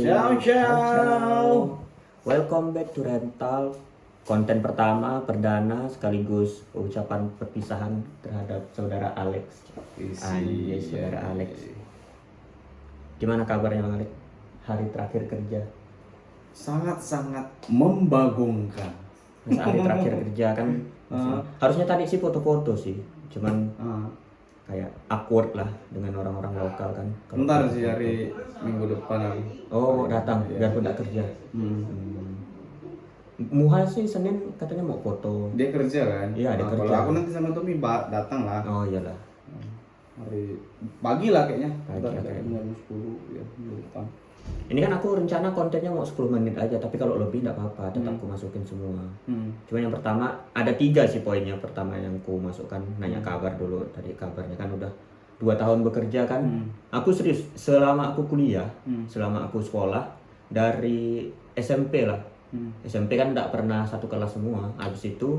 Ciao, ciao. Welcome back to Rental. Konten pertama, perdana, sekaligus ucapan perpisahan terhadap saudara Alex. Anjay, saudara Alex. Gimana kabarnya Bang Alex? Hari terakhir kerja. Sangat-sangat membagongkan. Masa hari terakhir kerja kan harusnya tadi sih foto-foto sih. Cuman kayak awkward lah dengan orang-orang lokal kan. Bentar sih hari minggu depan aku. Oh, datang biarpun tak kerja. Muha sih Senin katanya mau foto. Dia kerja kan? Iya, dia kerja. Kalau aku nanti sama Tommy datang lah. Oh iyalah. Hari pagi lah kayaknya. Pagi Bentar, lah kayak kayaknya. jam 10 ya minggu depan. Ini kan aku rencana kontennya mau 10 menit aja, tapi kalau lebih nggak apa-apa, tetap aku masukin semua. Cuma yang pertama, ada 3 sih poinnya. Pertama yang aku masukkan, nanya kabar dulu. Tadi kabarnya kan udah 2 tahun bekerja kan. Aku serius, selama aku kuliah, selama aku sekolah, dari SMP lah. SMP kan nggak pernah satu kelas semua. Habis itu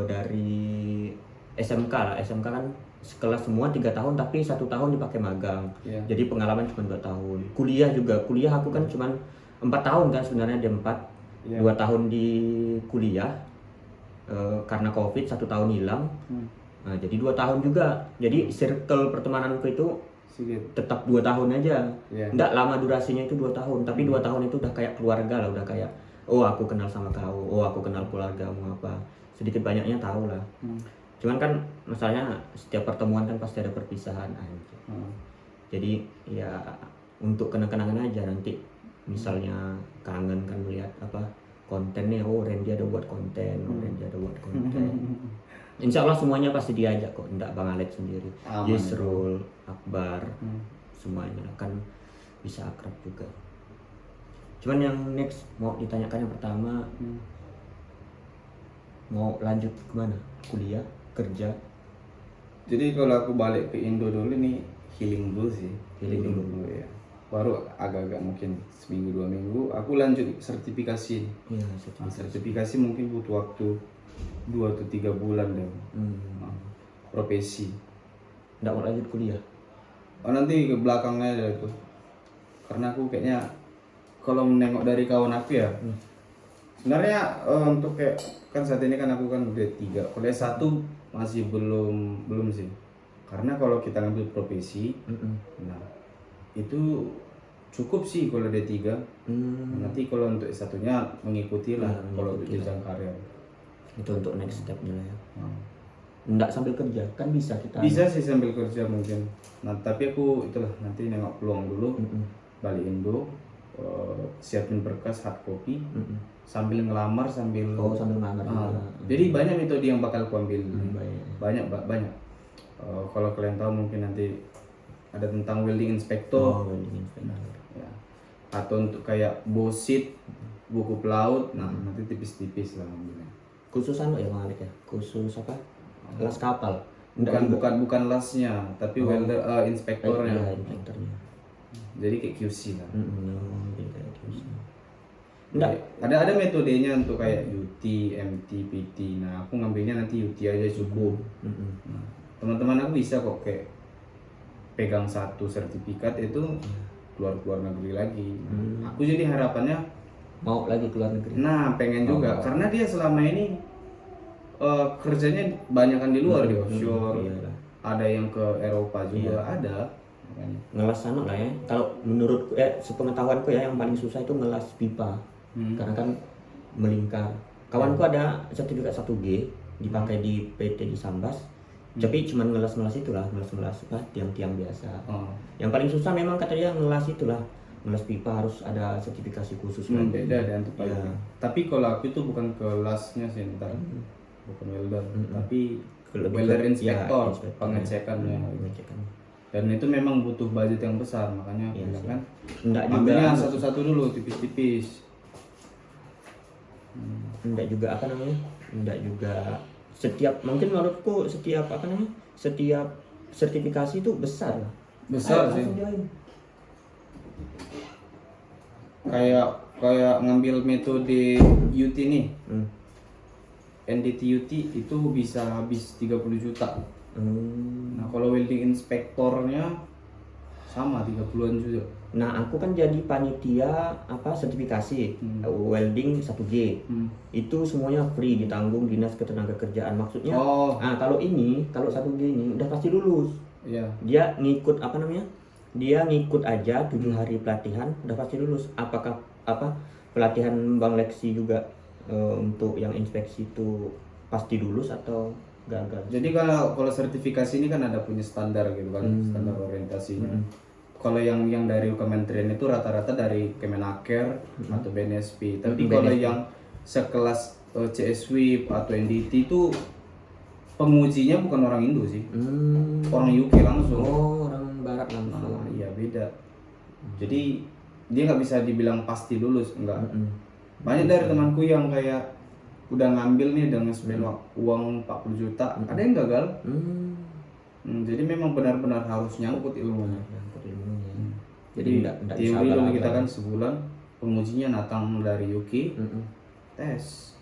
dari SMK lah, SMK kan sekelas semua 3 tahun tapi 1 tahun dipakai magang. Iya. Jadi pengalaman cuma 2 tahun. Kuliah juga, kuliah aku kan cuma 4 tahun kan sebenarnya, ada 4. Iya. 2 tahun di kuliah karena COVID, 1 tahun hilang. Nah, jadi 2 tahun juga. Jadi circle pertemananku itu Sedikit. tetap 2 tahun aja. Iya. Nggak lama durasinya itu 2 tahun, tapi 2 tahun itu udah kayak keluarga lah, udah kayak oh aku kenal sama kau, oh aku kenal keluargamu apa. Sedikit banyaknya tahu lah. Cuman kan masalahnya setiap pertemuan kan pasti ada perpisahan aja. Jadi ya untuk kenang-kenangan aja, nanti misalnya kangen kan melihat apa kontennya, oh Randy ada buat konten, oh Randy ada buat konten. Insya Allah semuanya pasti diajak kok, enggak Bang Alex sendiri, Aman. Yusrul, Akbar, semuanya kan bisa akrab juga. Cuman yang next mau ditanyakan yang pertama, mau lanjut kemana? Kuliah, kerja? Jadi kalau aku balik ke Indo dulu nih healing dulu sih. Healing dulu. ya. Baru agak-agak mungkin seminggu 2 minggu aku lanjut sertifikasi. Iya, Nah, sertifikasi mungkin butuh waktu 2 atau 3 bulan deh. Nah, profesi. Nggak mau lanjut kuliah? Oh nanti ke belakangnya aja itu. Karena aku kayaknya kalau menengok dari kawan aku ya, sebenarnya untuk kayak kan saat ini kan aku kan udah 3. Kalau S1 masih belum sih. Karena kalau kita ngambil profesi, nah itu cukup sih kalau D3. Nanti kalau untuk S1-nya mengikuti lah kalau untuk jenjang karir. Itu untuk next step-nya lah ya. Nggak sambil kerja kan bisa kita. Bisa sih sambil kerja mungkin. Nah tapi aku itulah nanti nengok peluang dulu, balik Indo, siapin berkas hard copy, sambil ngelamar sambil. Oh, sambil ngelamar juga. Jadi banyak metode yang bakal aku ambil. Banyak. Banyak. Kalau kalian tahu mungkin nanti ada tentang welding inspector. Oh, welding inspector. Ya. Atau untuk kayak bosit, buku pelaut, nah nanti tipis-tipis lah ambilnya. Khusus anu ya Bang Alex ya? Khusus apa? Las kapal? Nggak juga. Bukan lasnya, tapi welder inspektornya. Iya, inspektornya. Jadi kayak QC lah. Jadi kayak gitu. Nggak. Ada metodenya untuk kayak UT, MT, PT. Nah aku ngambilnya nanti UT aja cukup. Nah, teman-teman aku bisa kok kayak pegang 1 sertifikat itu keluar negeri lagi. Aku jadi harapannya Mau lagi keluar negeri? nah pengen juga karena dia selama ini kerjanya banyak kan di luar di offshore. Iyalah. Ada yang ke Eropa juga ada. Makanya. Ngelas anu lah ya. Kalau menurutku sepengetahuanku ya yang paling susah itu ngelas pipa. Karena kan melingkar. Kawanku ada sertifikat 1G dipakai di PT di Sambas. Tapi cuma ngelas itulah, ngelas apa tiang-tiang biasa. Yang paling susah memang kata dia ngelas itulah. Ngelas pipa harus ada sertifikasi khusus lagi. Beda dan untuk Ya. Tapi kalau aku itu bukan kelasnya sih ntar. Bukan welder, tapi Lebih welder ke- inspektor, ya, inspektor, pengecekannya. pengecekan. Dan itu memang butuh budget yang besar, makanya Iya bilang sih. kan Enggak juga ambilnya satu-satu dulu, tipis-tipis. enggak juga apa namanya? Enggak juga setiap, mungkin menurutku setiap apa namanya? Setiap sertifikasi itu besar lah. Besar sih. langsung join. Kayak ngambil metode UT nih. NDT UT itu bisa habis 30 juta. Nah, kalau welding inspektornya sama 30-an juga. Nah, aku kan jadi panitia sertifikasi welding 1G. Itu semuanya free, ditanggung Dinas Ketenagakerjaan. Maksudnya, kalau 1G ini udah pasti lulus. Iya. Dia ngikut Dia ngikut aja 7 hari pelatihan udah pasti lulus. Apakah pelatihan Bang Lexi juga untuk yang inspeksi itu pasti lulus atau gagal? Jadi kalau sertifikasi ini kan ada punya standar gitu kan, standar orientasinya. Kalau yang dari kementerian itu rata-rata dari Kemenaker atau BNSP. Tapi kalau yang sekelas CSWIP atau NDT itu pengujinya bukan orang Indo sih, orang UK langsung. Oh, orang Barat langsung. Iya beda. Jadi dia nggak bisa dibilang pasti lulus, enggak. Banyak dari temanku yang kayak udah ngambil nih dengan spend uang 40 juta, ada yang gagal. Jadi memang benar-benar harus nyangkut ilmunya. Jadi teori dulu kita kan sebulan, pengujinya datang dari UK, tes.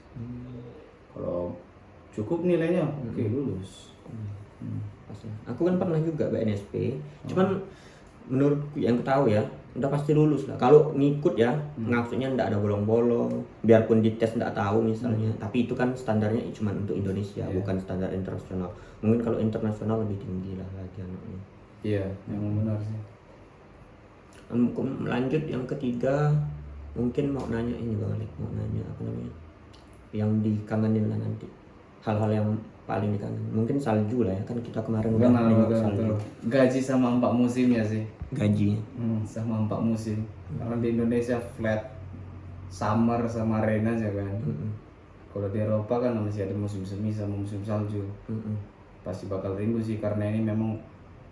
Kalau cukup nilainya, oke lulus. Aku kan pernah juga BNSP, cuman menurut yang tahu ya, udah pasti lulus lah. Kalau ngikut ya, maksudnya nggak ada bolong-bolong, biarpun dites nggak tahu misalnya. Tapi itu kan standarnya cuma untuk Indonesia, bukan standar internasional. Mungkin kalau internasional lebih tinggi lah lagi anaknya. Iya, memang benar sih. Lanjut yang ketiga, mungkin mau nanya ini Bang Alek, mau nanya apa namanya, yang dikangenin lah nanti, hal-hal yang paling dikangenin. Mungkin salju lah ya, kan kita kemarin udah nengok salju. Gaji sama 4 musimnya sih. Gaji sama 4 musim. Kalau di Indonesia flat, summer sama rain aja kan. Kalau di Eropa kan masih ada musim semi sama musim salju. Pasti bakal rindu sih, karena ini memang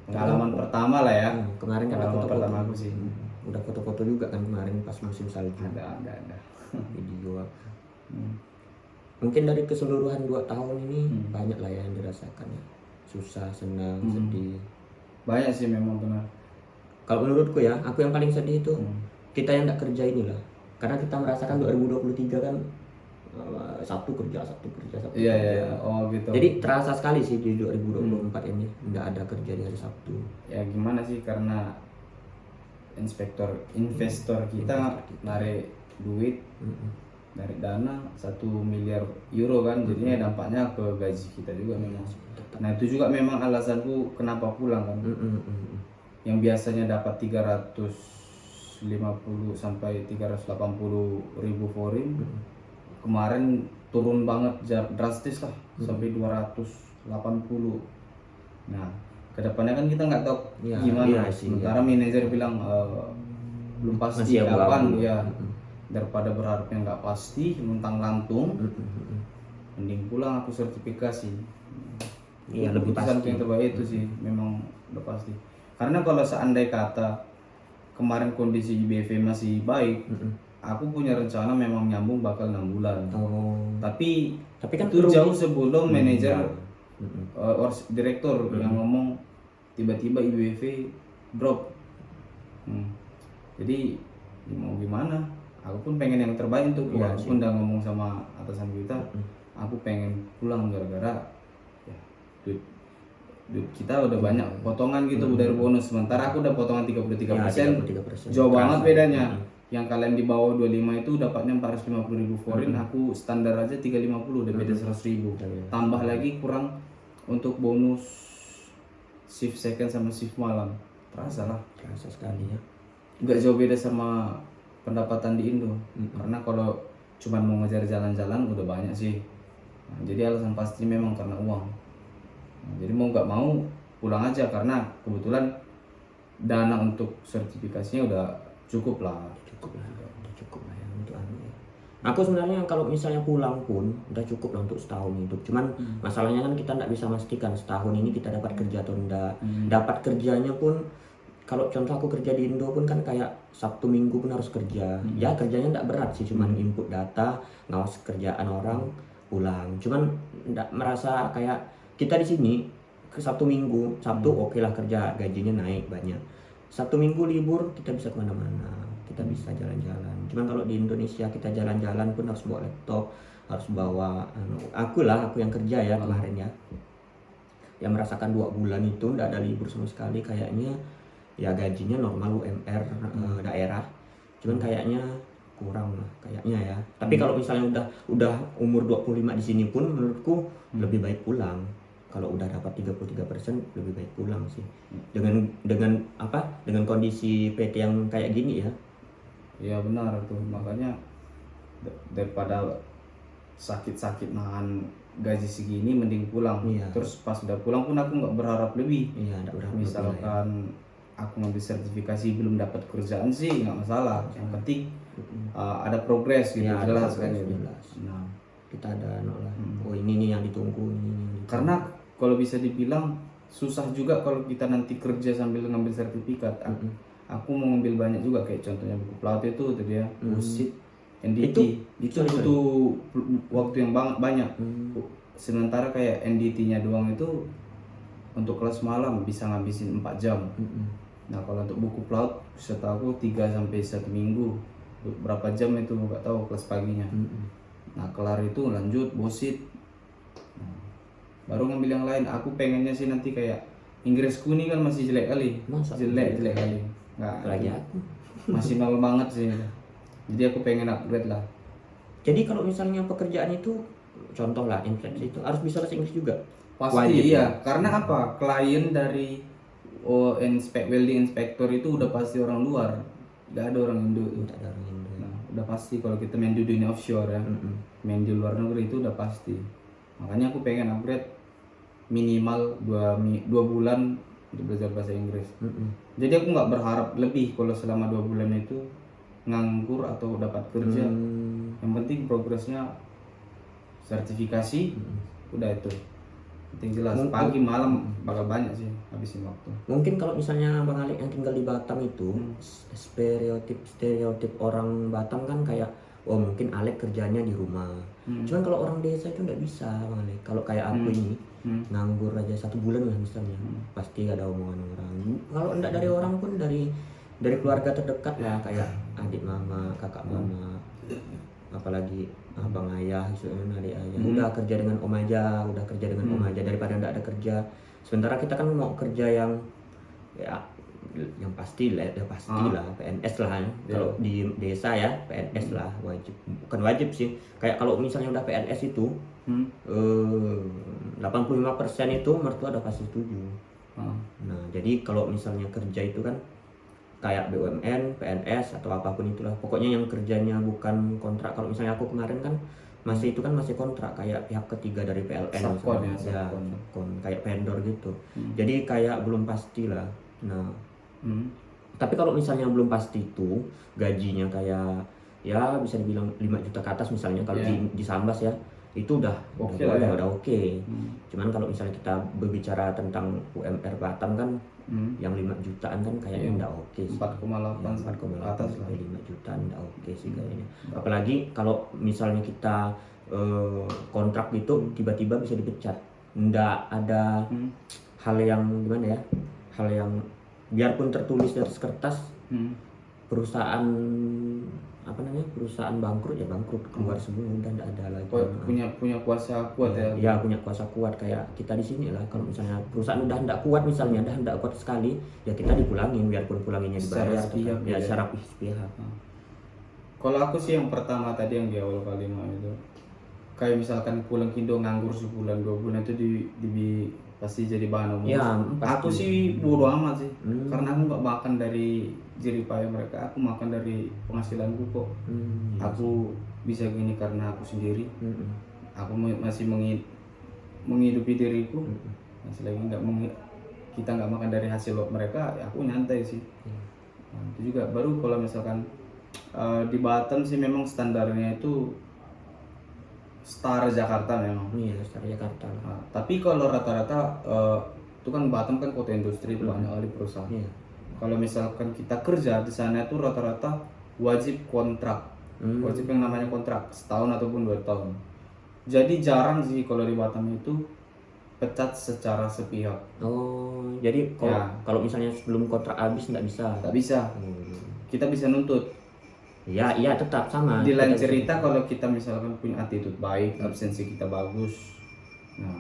pengalaman pertama lah ya. Kemarin kan pengalaman foto-foto pertama aku sih. Udah foto-foto juga kan kemarin pas musim salju. Ada. Video. Mungkin dari keseluruhan 2 tahun ini banyak lah ya yang dirasakan ya. Susah, senang, sedih. Banyak sih memang benar. Kalau menurutku ya, aku yang paling sedih itu kita yang nggak kerja inilah. Karena kita merasakan 2023 kan satu kerja. Iya. Oh gitu. Jadi terasa sekali sih di 2024 ini nggak ada kerja di hari Sabtu. Ya gimana sih, karena investor kita narik duit dari dana 1 miliar euro kan, jadinya dampaknya ke gaji kita juga memang. Nah itu juga memang alasanku kenapa pulang kan. Yang biasanya dapat 350 sampai 380 ribu foreign, kemarin turun banget drastis lah sampai 280. Nah kedepannya kan kita nggak tahu gimana. Sementara manajer bilang belum pasti kapan ya. Daripada berharapnya nggak pasti, mentang lantung, mending pulang aku sertifikasi. Iya, lebih pasti. Yang terbaik itu sih memang udah pasti. Karena kalau seandai kata kemarin kondisi IBV masih baik, aku punya rencana memang nyambung bakal 6 bulan. Tapi kan itu jauh sebelum manajer direktur yang ngomong tiba-tiba IBV drop. Jadi mau gimana? Aku pun pengen yang terbaik untuk aku pun udah ngomong sama atasan kita, aku pengen pulang gara-gara ya duit kita udah banyak potongan gitu dari bonus, sementara aku udah potongan 33%. Jauh banget bedanya. Yang kalian di bawah 25 itu dapatnya 450 ribu foreign, aku standar aja 350, udah beda 100 ribu. Tambah lagi kurang untuk bonus shift second sama shift malam. Terasa sekali ya. Nggak jauh beda sama pendapatan di Indo. Karena kalau cuma mau ngejar jalan-jalan udah banyak sih. Nah, jadi alasan pasti memang karena uang. Nah, jadi mau nggak mau pulang aja, karena kebetulan dana untuk sertifikasinya udah cukup lah ya untuk ya. Aku sebenarnya kalau misalnya pulang pun udah cukup lah untuk setahun hidup. Cuman masalahnya kan kita nggak bisa memastikan setahun ini kita dapat kerja atau enggak. Dapat kerjanya pun, kalau contoh aku kerja di Indo pun kan kayak Sabtu Minggu pun harus kerja. Ya kerjanya enggak berat sih, cuman input data, ngawas kerjaan orang, pulang. Cuman enggak merasa kayak kita di sini ke Sabtu Minggu, Sabtu oke lah kerja, gajinya naik banyak. Sabtu Minggu libur kita bisa kemana-mana, kita bisa jalan-jalan. Cuman kalau di Indonesia kita jalan-jalan pun harus bawa laptop, harus bawa aku yang kerja ya kemarin ya, yang merasakan 2 bulan itu enggak ada libur sama sekali, kayaknya ya gajinya normal UMR daerah, cuman kayaknya kurang lah kayaknya ya. Tapi kalau misalnya udah umur 25 di sini pun menurutku lebih baik pulang. Kalau udah dapat 33% lebih baik pulang sih. Dengan apa? Dengan kondisi PT yang kayak gini ya. Iya benar tuh, makanya daripada sakit-sakit nahan gaji segini mending pulang. Iya. Terus pas udah pulang pun aku nggak berharap lebih. Iya, enggak berharap lebih lah ya. Misalkan aku ngambil sertifikasi belum dapat kerjaan sih nggak masalah. Yang penting ada progres gitu, Iya, ada jelas progres, kan gitu. jelas. Nah, Kita ada lah. Oh ini nih yang ditunggu ini. Yang ditunggu. karena kalau bisa dibilang susah juga kalau kita nanti kerja sambil ngambil sertifikat. Aku mau ngambil banyak juga kayak contohnya buku pelaut itu tadi ya, busit, NDT itu butuh waktu yang banyak. Sementara kayak NDT-nya doang itu untuk kelas malam bisa ngabisin 4 jam. Nah kalau untuk buku pelaut setahu aku 3 sampai 1 minggu. Berapa jam itu nggak tahu kelas paginya. Nah kelar itu lanjut bosit. Nah, baru ngambil yang lain. Aku pengennya sih nanti kayak Inggrisku ini kan masih jelek kali. Masa? Jelek kali. Nggak, Apalagi aku. masih nol banget sih. Jadi aku pengen upgrade lah. Jadi kalau misalnya pekerjaan itu contoh lah infeksi itu harus bisa bahasa Inggris juga. Pasti Wajib, iya. ya? Karena apa? Klien dari welding inspector itu udah pasti orang luar. Nggak ada orang Indo. Tidak ada orang Indo. Nah, udah pasti kalau kita main di dunia offshore ya. Main di luar negeri itu udah pasti. Makanya aku pengen upgrade minimal 2 bulan untuk belajar bahasa Inggris. Jadi aku nggak berharap lebih kalau selama 2 bulan itu nganggur atau dapat kerja. Yang penting progresnya sertifikasi udah itu. Penting jelas. Pagi malam bakal banyak sih habisin waktu. Mungkin kalau misalnya Bang Alik yang tinggal di Batam itu stereotip orang Batam kan kayak oh mungkin Alik kerjanya di rumah. Cuman kalau orang desa itu nggak bisa Bang Alik. Kalau kayak aku ini nganggur aja 1 bulan lah misalnya, pasti ada omongan orang. Kalau enggak dari orang pun dari keluarga terdekat lah kayak adik mama, kakak mama, apalagi abang ayah, adik ayah. Udah kerja dengan om aja, daripada enggak ada kerja. Sementara kita kan mau kerja yang ya yang pasti lah, PNS lah ya. Kalau di desa ya PNS lah wajib, bukan wajib sih. Kayak kalau misalnya udah PNS itu 85% itu mertua udah pasti setuju. Nah jadi kalau misalnya kerja itu kan kayak BUMN, PNS atau apapun itulah, pokoknya yang kerjanya bukan kontrak. Kalau misalnya aku kemarin kan masih kontrak kayak pihak ketiga dari PLN, Subkon ya, subkon kayak vendor gitu. Jadi kayak belum pasti lah. Nah tapi kalau misalnya belum pasti itu gajinya kayak ya bisa dibilang 5 juta ke atas misalnya kalau di Sambas ya, itu udah oke. Cuman kalau misalnya kita berbicara tentang UMR Batam kan yang 5 jutaan kan kayaknya udah oke sih. 4,8 atas lah, 5 jutaan udah oke sih kayaknya. Apalagi kalau misalnya kita kontrak gitu tiba-tiba bisa dipecat, nggak ada hal yang gimana ya, hal yang biarpun tertulis di atas kertas perusahaan bangkrut keluar semua, udah nggak ada lagi. Punya kuasa kuat ya. Ya punya kuasa kuat kayak kita di sini lah. Kalau misalnya perusahaan udah nggak kuat misalnya, udah nggak kuat sekali, ya kita dipulangin biarpun pulanginnya dibayar secara pihak. Kalau aku sih yang pertama tadi yang di awal kalimat itu, kayak misalkan pulang Kindo nganggur sebulan 2 bulan itu pasti jadi bahan omongan. Ya, aku sih bodo amat sih, karena aku nggak makan dari jeripaya mereka, aku makan dari penghasilanku kok. Aku bisa gini karena aku sendiri. Aku masih menghidupi diriku. Masih lagi kita nggak makan dari hasil mereka, ya aku nyantai sih. Nah, itu juga baru kalau misalkan di Batam sih memang standarnya itu Star Jakarta memang. Iya, Star Jakarta. Nah, tapi kalau rata-rata itu kan Batam kan kota industri, banyak kali perusahaan. Iya. Kalau misalkan kita kerja di sana itu rata-rata wajib kontrak. Wajib yang namanya kontrak setahun ataupun 2 tahun. Jadi jarang sih kalau di Batam itu pecat secara sepihak. Oh, jadi kalau misalnya sebelum kontrak habis nggak bisa. Nggak bisa. Kita bisa nuntut. Iya tetap sama. Di lain cerita kalau kita misalkan punya attitude baik, absensi kita bagus, nah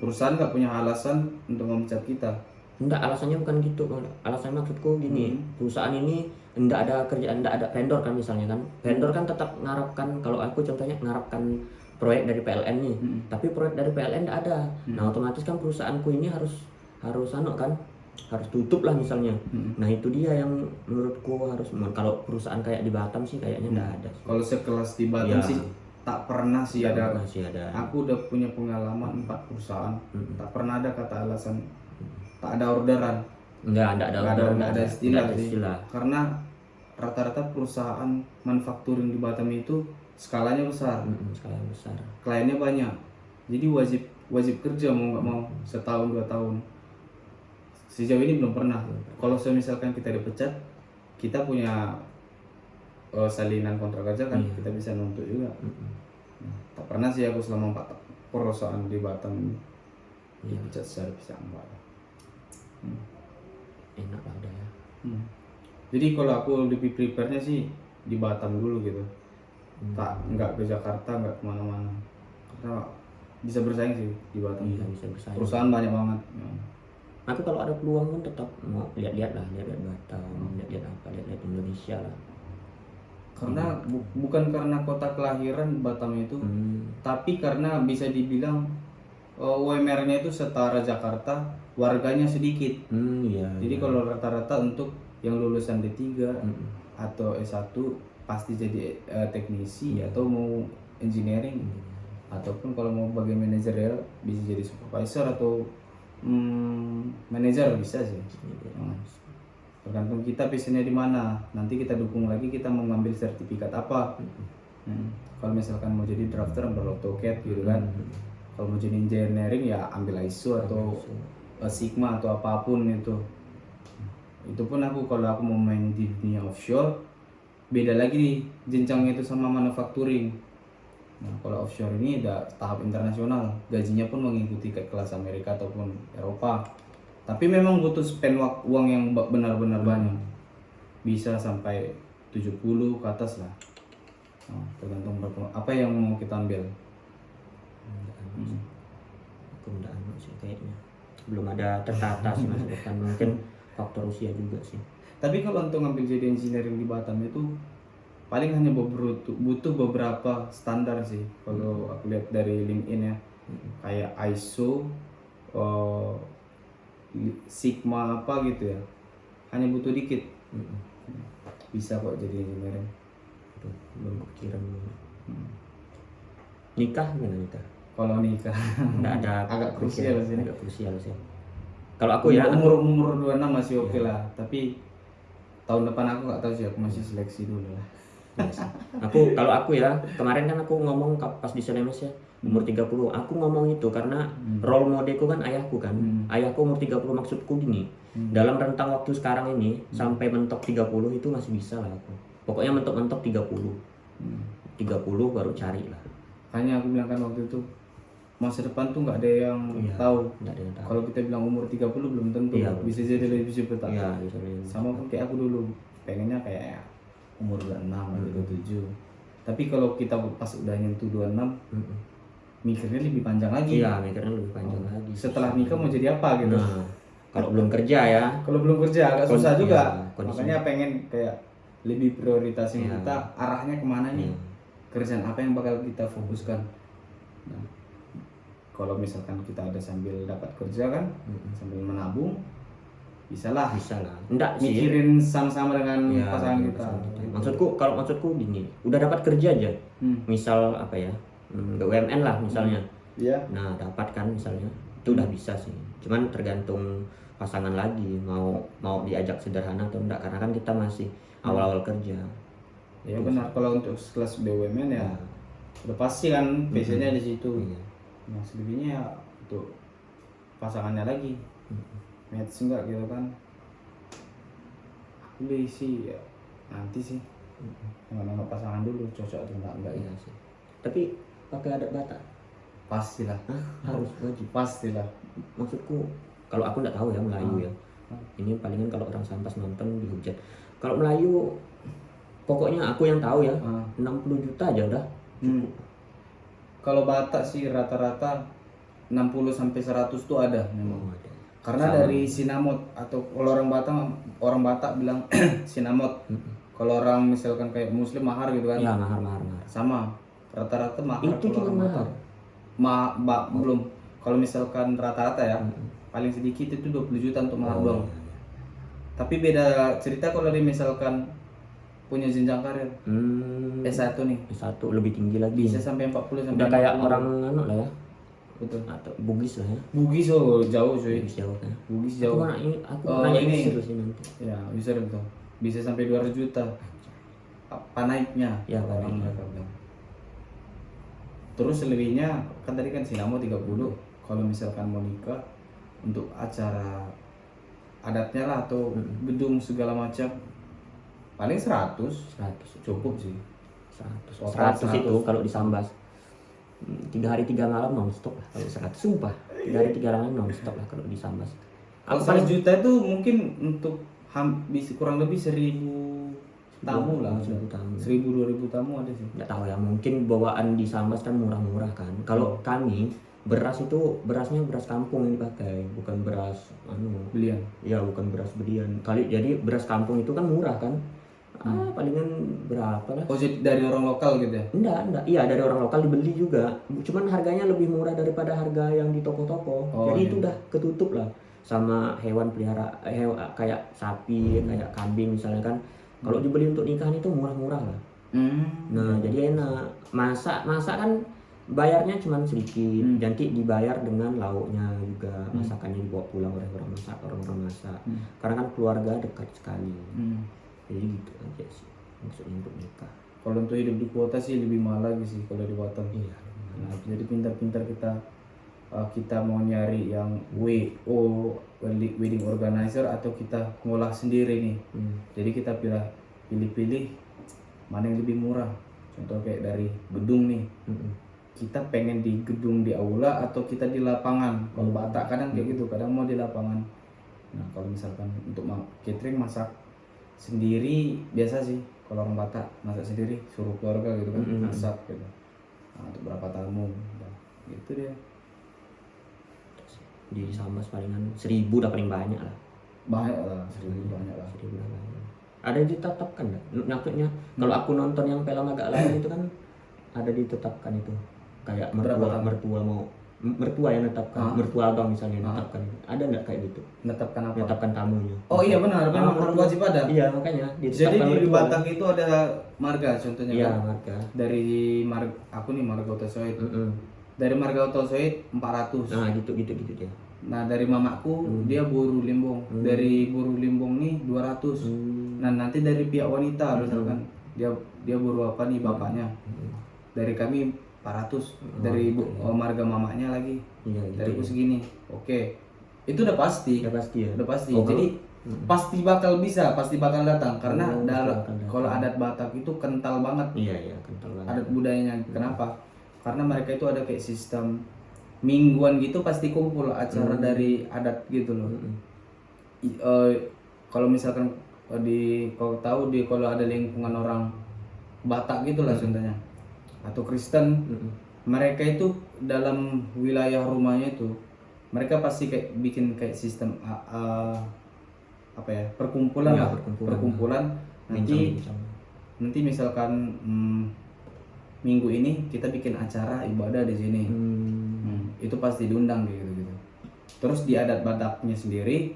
perusahaan nggak punya alasan untuk memecat kita. Enggak, alasannya bukan gitu. Alasannya maksudku gini, perusahaan ini enggak ada kerjaan, enggak ada vendor kan misalnya kan. Vendor kan tetap ngarapkan, kalau aku contohnya ngarapkan proyek dari PLN nih. Tapi proyek dari PLN enggak ada. Nah, otomatis kan perusahaanku ini harus kan, harus tutup lah misalnya. Nah, itu dia yang menurutku harus, kalau perusahaan kayak di Batam sih kayaknya enggak ada. Kalau sekelas di Batam Ya. sih tak pernah sih ada. Masih ada. Aku udah punya pengalaman 4 perusahaan, tak pernah ada kata alasan tak ada orderan. Enggak ada Istilah sih. Karena rata-rata perusahaan manufacturing di Batam itu skalanya besar, Skala besar. kliennya banyak, jadi wajib kerja mau nggak mau setahun 2 tahun. Sejauh ini belum pernah. Kalau misalkan kita dipecat, kita punya salinan kontrak kerja kan, kita bisa nuntut juga. Tak pernah sih aku selama 4 perusahaan di Batam ini dipecat secara bisa enggak. Enak lah udah ya. Jadi kalau aku lebih prepare-nya sih di Batam dulu gitu. Nggak ke Jakarta, nggak kemana-mana. Karena bisa bersaing sih di Batam. Iya, bisa bersaing. Perusahaan banyak banget. Aku kalau ada peluang pun tetap mau lihat-lihat Batam, lihat Indonesia lah. Karena bukan karena kota kelahiran Batam itu, tapi karena bisa dibilang UMR-nya itu setara Jakarta, warganya sedikit. Iya. Jadi kalau rata-rata untuk yang lulusan D3 atau S1 pasti jadi teknisi atau mau engineering, ataupun kalau mau bagian manajerial bisa jadi supervisor atau manajer bisa sih. Tergantung kita passionnya di mana. Nanti kita dukung lagi, kita mau ngambil sertifikat apa. Kalau misalkan mau jadi drafter ambil AutoCAD gitu kan. Kalau mau jadi engineering ya ambil ISO atau Sigma atau apapun itu. Itu pun aku kalau aku mau main di dunia offshore beda lagi nih jenjangnya itu sama manufacturing. Nah, kalau offshore ini udah tahap internasional, gajinya pun mengikuti ke kelas Amerika ataupun Eropa. Tapi memang butuh spend uang yang benar-benar banyak. Bisa sampai 70 ke atas lah. Nah, tergantung apa yang mau kita ambil. Aku enggak sih kayaknya. Belum ada tertata sih masa depan, mungkin faktor usia juga sih. Tapi kalau untuk ngambil jadi engineering di Batam itu paling hanya butuh beberapa standar sih. Kalau aku lihat dari LinkedIn ya, kayak ISO, Sigma apa gitu ya, hanya butuh dikit. Bisa kok jadi engineering. Belum kepikiran. Nikah gimana nikah? Kalau nikah Nggak ada agak krusial sih. Agak krusial sih. Kalau aku ya umur 26 masih oke lah, tapi tahun depan aku nggak tahu sih, aku masih seleksi dulu lah. Kalau aku ya, kemarin kan aku ngomong pas di Selemes ya, umur 30. Aku ngomong itu karena role modelku kan ayahku kan. Ayahku umur 30, maksudku gini. Dalam rentang waktu sekarang ini sampai mentok 30 itu masih bisa lah aku. Pokoknya mentok-mentok 30. 30 baru cari lah. Hanya aku bilang kan waktu itu masa depan tuh nggak ada yang tahu. Kalau kita bilang umur 30 belum tentu. Bisa jadi lebih cepat. Sama pun kayak aku dulu pengennya kayak umur 26 atau 27. Tapi kalau kita pas udah nyentuh 26, mikirnya lebih panjang lagi. Iya, mikirnya lebih panjang lagi. Setelah nikah mau jadi apa gitu. Nah, kalau belum kerja ya. Kalau belum kerja agak susah juga. Makanya pengen kayak lebih prioritasin kita arahnya kemana nih. Kerjaan apa yang bakal kita fokuskan. Nah, kalau misalkan kita ada sambil dapat kerja kan, sambil menabung, bisa lah. Enggak sih. Mikirin sama-sama dengan pasangan kita. Maksudku gini, udah dapat kerja aja. Misal apa ya? BUMN lah misalnya. Iya. Nah, dapat kan misalnya. Itu udah bisa sih. Cuman tergantung pasangan lagi mau diajak sederhana atau enggak, karena kan kita masih awal-awal kerja. Ya benar, kalau untuk kelas BUMN ya udah pasti kan biasanya di situ. Nah, selebihnya ya untuk pasangannya lagi. Match enggak gitu kan. Aku sih ya nanti sih. Nengok pasangan dulu cocok atau enggak Iya sih. Tapi pakai adat Batak? Pastilah. Harus wajib. Pastilah. Maksudku kalau aku enggak tahu ya Melayu ya. Ini palingan kalau orang Sampas nonton dihujat. Kalau Melayu pokoknya aku yang tahu ya 60 juta aja udah. Cukup. Kalau Batak sih rata-rata 60 sampai 100 tuh ada memang. Karena Sama. dari sinamot atau kalau orang Batak bilang sinamot. Kalau orang misalkan kayak Muslim mahar gitu kan. Ya mahar. Sama. Rata-rata mahar Itu kalau cuma orang mahar. Batak. Belum. Kalau misalkan rata-rata ya, paling sedikit itu 20 juta untuk mahar doang. Iya. Tapi beda cerita kalau dia misalkan punya jenjang karir. S1 nih. S1 lebih tinggi lagi. Bisa sampai 40 sampai Udah kayak 50. orang anu lah ya. Betul. Atau Bugis lah ya. Bugis jauh cuy. Bugis jauh kan. Bugis jauh. Aku nanya ini. ini sih nanti. Ya, user itu. Bisa sampai 200 juta. Apa naiknya? Ya, orang naiknya. mereka bilang. Terus selebihnya kan tadi kan sinamo 30. Kalau misalkan mau nikah untuk acara adatnya lah atau gedung segala macam paling 100 cukup sih. 100 itu kalau disambas 3 hari 3 malam non stop lah kalau 100 sumpah 3 hari 3 malam non stop lah kalau disambas. Kalau 100 juta itu mungkin untuk bisa kurang lebih 1000 tamu lah. 1000 tamu. 1000-2000 tamu ada sih. Nggak tahu ya, mungkin bawaan di Sambas kan murah-murah kan. Kalau kami beras itu berasnya beras kampung yang dipakai, bukan beras Belian. Ya, bukan beras belian. Jadi beras kampung itu kan murah kan. Palingan berapa lah? Oh, jadi dari orang lokal gitu ya? Enggak. Iya, dari orang lokal dibeli juga. Cuman harganya lebih murah daripada harga yang di toko-toko. Oh, Jadi iya. itu udah ketutup lah sama hewan pelihara kayak sapi, kayak kambing misalnya kan. Kalau dibeli untuk nikahan itu murah-murah lah. Nah, jadi enak. Masak kan bayarnya cuma sedikit. Nanti dibayar dengan lauknya juga. Masakannya dibawa pulang oleh orang-orang masak. Karena kan keluarga dekat sekali. Jadi gitu aja sih maksudnya untuk nikah. Kalau untuk hidup di kota sih lebih mahal lagi sih kalau di Batam. Iya. Nah, jadi pintar-pintar kita mau nyari yang wedding organizer atau kita ngolah sendiri nih. Jadi kita pilih mana yang lebih murah. Contoh kayak dari gedung nih. Kita pengen di gedung di aula atau kita di lapangan. Kalau Batak kadang kayak gitu, kadang mau di lapangan. Nah, kalau misalkan untuk catering masak sendiri biasa sih. Kalau orang Batak masak sendiri, suruh keluarga gitu kan, masak gitu. Nah, untuk berapa tamu, nah, gitu dia. Di Sambas palingan 1000 udah paling banyak lah. Banyak lah, 1000 banyak lah. 1000 udah banyak. Ada yang ditetapkan nggak? Maksudnya kalau aku nonton yang film agak lain itu kan ada ditetapkan itu. Kayak mertua yang netapkan, mertua abang misalnya netapkan. Ada nggak kayak gitu? Menetapkan apa? Netapkan tamunya. Oh iya benar, memang harus wajib ada. Iya, makanya Jadi ditetapkan di mertua. Batak itu ada marga contohnya Iya, kan. marga. Dari aku nih marga Otosoid. Dari marga Otosoid 400. Nah, gitu dia. Nah, dari mamaku dia buru limbong. Dari buru limbong nih 200. Nah, nanti dari pihak wanita misalkan dia buru apa nih bapaknya. Dari kami 400. Dari marga mamanya lagi. Iya, Dari gitu. aku segini. Oke. Itu udah pasti. Udah pasti ya. Udah pasti. Oh, Jadi pasti bakal datang karena Oh, bakal datang. kalau adat Batak itu kental banget Iya, kental banget. adat budayanya. Kenapa? Karena mereka itu ada kayak sistem mingguan gitu pasti kumpul acara dari adat gitu loh. Kalau misalkan kalau ada lingkungan orang Batak gitu lah contohnya atau Kristen, mereka itu dalam wilayah rumahnya itu mereka pasti kayak bikin kayak sistem apa ya perkumpulan Iya, lah perkumpulan nanti Bincang. nanti misalkan minggu ini kita bikin acara ibadah di sini. Itu pasti diundang gitu. Terus di adat Bataknya sendiri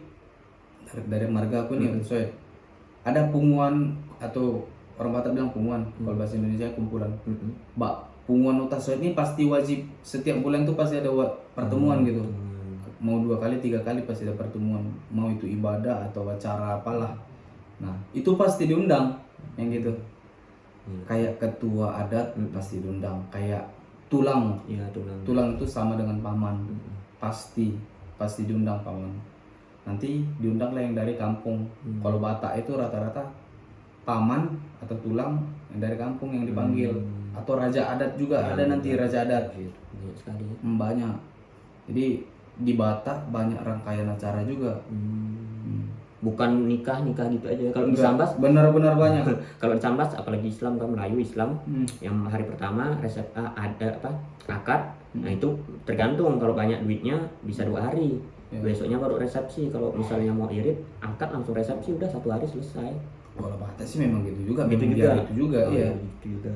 dari marga aku nih Otosoid ada punguan atau orang Batak bilang punguan, kalau bahasa Indonesia kumpulan. Punguan Otosoid ini pasti wajib setiap bulan tuh pasti ada pertemuan gitu. Mau 2 kali 3 kali pasti ada pertemuan, mau itu ibadah atau acara apalah. Nah itu pasti diundang yang gitu. Kayak ketua adat pasti diundang, kayak tulang. Iya, Tulang itu sama dengan paman. Pasti diundang paman. Nanti diundang lah yang dari kampung. Kalau Batak itu rata-rata paman atau tulang yang dari kampung yang dipanggil. Atau raja adat juga ada nanti raja adat. Banyak sekali ya. Banyak. Jadi di Batak banyak rangkaian acara juga. Bukan nikah gitu aja. Kalau di Enggak, Sambas benar-benar banyak. kalau di Sambas apalagi Islam kan Melayu Islam yang hari pertama ada akad. Nah itu tergantung kalau banyak duitnya bisa 2 hari. Ya. Besoknya baru resepsi. Kalau misalnya mau irit, akad langsung resepsi, udah 1 hari selesai. Kalau Batak sih memang gitu juga, Gitu memang juga. itu juga, Oh, iya. gitu juga.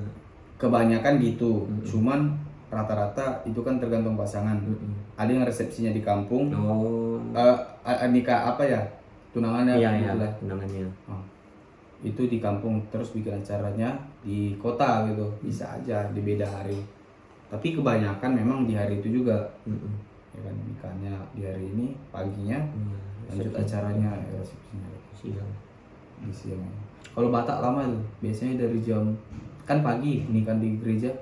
Kebanyakan gitu, cuman rata-rata itu kan tergantung pasangan. Ada yang resepsinya di kampung, Oh, nikah apa ya, tunangannya iya gitu lah. tunangannya. Oh, itu di kampung, terus bikin acaranya di kota gitu, bisa aja di beda hari. Tapi kebanyakan memang di hari itu juga, ya kan, nikahnya di hari ini paginya, lanjut acaranya ya, resepsinya Siang. di siang. Kalau Batak lama tuh, biasanya dari jam, kan pagi nikah di gereja,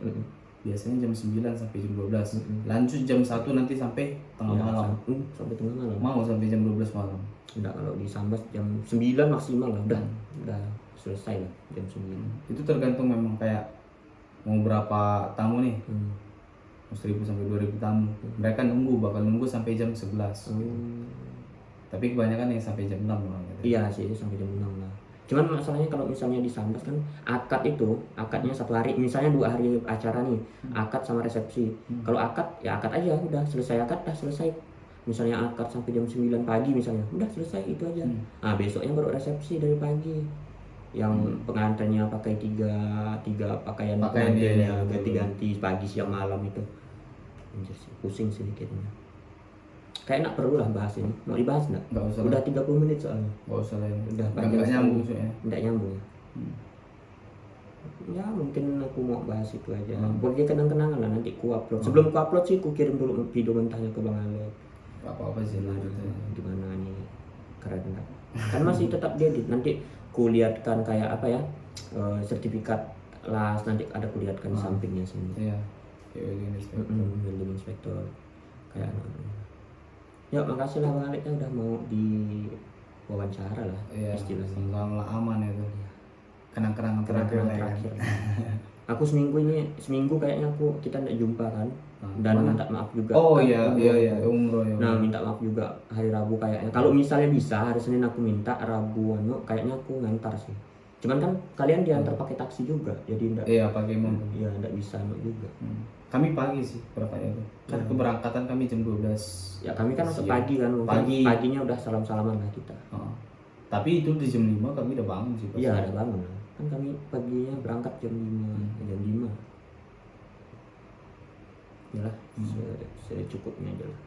biasanya jam 9 sampai jam 12. Lanjut jam 1 nanti sampai tengah malam. Sampai tengah malam. Mau sampai jam 12 malam. Enggak, kalau di Sambas jam 9 maksimal lah, udah selesai lah jam 9. Itu tergantung memang kayak mau berapa tamu nih. Mau 1000 sampai 2000 tamu. Mereka bakal nunggu sampai jam 11. Tapi kebanyakan yang sampai jam 6 lah. Gitu. Iya sih, itu sampai jam 6 lah. Cuman masalahnya kalau misalnya di Sambas kan akadnya 1 hari, misalnya 2 hari acara nih, akad sama resepsi. Kalau akad ya akad aja, udah selesai akad, udah selesai. Misalnya akad sampai jam 9 pagi misalnya, udah selesai itu aja. Nah besoknya baru resepsi dari pagi. Yang pengantinnya pakai tiga pakaian pengantinnya, ganti-ganti pagi siang malam itu. Anjir sih, pusing sedikitnya. Kayak nak perlu lah bahas ini. Mau dibahas nggak? Nggak usah. Udah 30 menit soalnya. Nggak usah lah. Udah nggak nyambung soalnya. Nggak nyambung ya. Ya mungkin aku mau bahas itu aja. Pokoknya kenang-kenangan lah, nanti ku upload. Sebelum ku upload sih ku kirim dulu video mentahnya ke Bang Ale. Apa-apa sih lanjutnya. Gimana nih? Keren nggak? Kan masih tetap diedit. Nanti ku lihatkan kayak apa ya? Sertifikat las, nanti ada ku lihatkan di sampingnya sini. Iya. Building Building inspector kayak ya makasih lah Bang Alek udah mau di wawancara lah, iya, istilahnya. tentang aman itu. Kenang-kenangan terakhir lah ya. Aku seminggu kayaknya kita nggak jumpa kan, dan minta maaf juga. Oh kan, iya umroh ya. Nah minta maaf juga hari Rabu kayaknya. Kalau misalnya bisa hari Senin aku minta, Rabu kayaknya aku ngantar sih. Cuman kan kalian diantar pakai taksi juga, jadi enggak. Iya pakai mobil. Iya enggak bisa juga. Kami pagi sih berangkatnya tuh. Kan keberangkatan kami jam 12. Ya kami kan masuk pagi kan. Paginya udah salam-salaman lah kita. Tapi itu di jam 5 kami udah bangun sih. Iya udah bangun. Kan kami paginya berangkat jam 5. Jam 5. Yalah, secukupnya aja lah.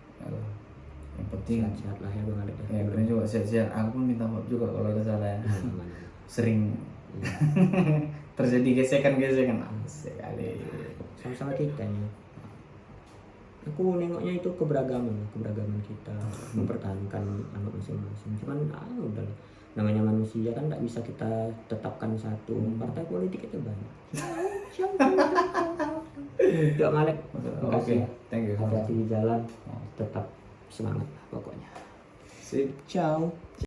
Yang penting sehat-sehat lah ya Bang Alek. Ya benar juga sehat-sehat. Aku pun minta maaf juga kalau ada salah ya. Sering terjadi gesekan-gesekan. Sekali. Sama-sama kita ya. Aku nengoknya itu keberagaman kita, mempertahankan anak masing-masing. Cuman udah namanya manusia kan nggak bisa kita tetapkan satu partai politik itu banyak. Gak Malek. Oke, thank you. Hati-hati di jalan, tetap semangat pokoknya. Sip. Ciao.